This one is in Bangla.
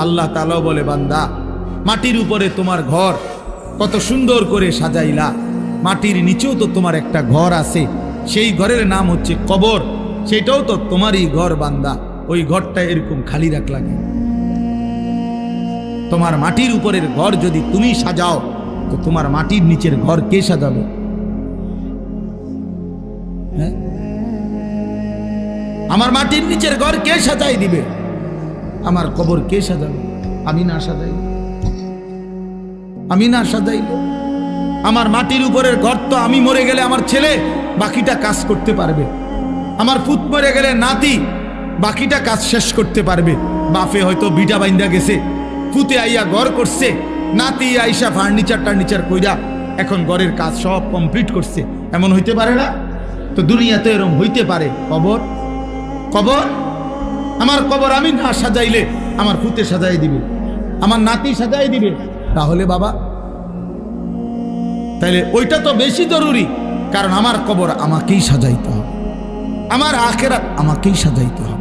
আল্লাহ তাআলা বলে, বান্দা মাটির উপরে তোমার ঘর কত সুন্দর করে সাজাইলা, মাটির নিচেও তো তোমার একটা ঘর আছে, সেই ঘরের নাম হচ্ছে কবর, সেটাও তো তোমারই ঘর বান্দা, ওই ঘরটা এরকম খালি রাখলা কেন? তোমার মাটির উপরের ঘর যদি তুমি সাজাও তো তোমার মাটির নিচের ঘর কে সাজাবে? হ্যাঁ, আমার মাটির নিচের ঘর কে সাজাই দিবে? আমার কবর কে সাজাবে? আমি না সাজাই, আমি না সাজাইলে আমার মাটির উপরের ঘর তো আমি মরে গেলে আমার ছেলে বাকিটা কাজ করতে পারবে, আমার পুত মরে গেলে নাতি বাকিটা কাজ শেষ করতে পারবে। বাপে হয়তো বিটা বাইন্দা গেছে, পুতে আইয়া ঘর করছে, নাতি আইসা ফার্নিচার কইরা এখন ঘরের কাজ সব কমপ্লিট করছে, এমন হইতে পারে না? তো দুনিয়াতে এরকম হইতে পারে। কবর, কবর, আমার কবর আমি না সাজাইলে আমার পুতে সাজাই দিবে, আমার নাতি সাজাই দিবে, তাহলে বাবা তাইলে ওইটা তো বেশি জরুরি, কারণ আমার কবর আমাকেই সাজাইতে হবে, আমার আখিরাত আমাকেই সাজাইতে হবে।